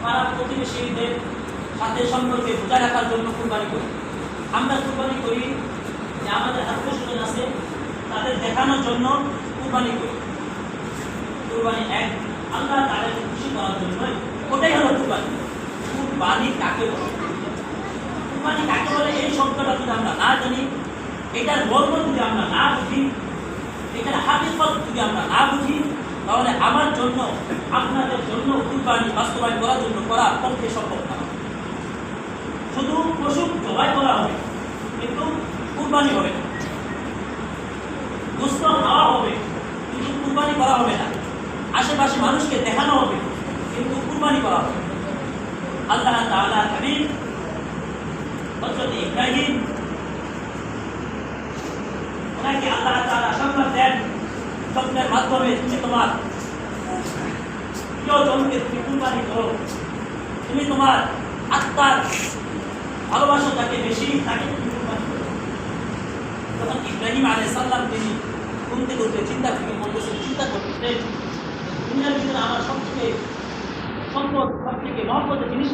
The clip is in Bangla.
পাড়া প্রতিবেশীদের সাথে সম্পর্কে বজায় রাখার জন্য কুরবানি করি। আমরা কুরবানি করি যে আমাদের আত্মীয় স্বজন আছে তাদের দেখানোর জন্য কুরবানি করি। কুরবানি এক আল্লাহ তাদেরকে খুশি করার জন্য, ওটাই হলো কুরবানি। কুরবানি কাকে বলে? কুরবানি কাকে বলে এই শব্দটা যদি আমরা না জানি, এটার মর্ম যদি আমরা না বুঝি, এটার হাকিকত যদি আমরা না বুঝি, তাহলে আমার জন্য আপনাদের জন্য কুরবানি বাস্তবায়ন করার জন্য করা পক্ষে সম্ভব না। শুধু পশু জবাই করা হবে কিন্তু কুরবানি হবে না, গোশত খাওয়া হবে কিন্তু কুরবানি করা হবে না, আশেপাশে মানুষকে দেখানো হবে কিন্তু কুরবানি করা হবে। আল্লাহ তাআলা হাবিব হযরত ইব্রাহিম, ওনাকে আল্লাহ তাআলা সংবাদ দেন স্বপ্নের মাধ্যমে যে তোমার প্রিয়জনকে তুমি কুরবানি করো, তুমি তোমার আত্মার ভালোবাসা যাকে বেশি তাকে তুমি কুরবানি করো। তখন ইব্রাহিম আলাইহিস সালাম তিনি ঘুমতে ঘুরতে চিন্তা করতেছেন দুনিয়ার ভিতরে আমার সবথেকে সম্পদ, সবথেকে মহব্বতের জিনিস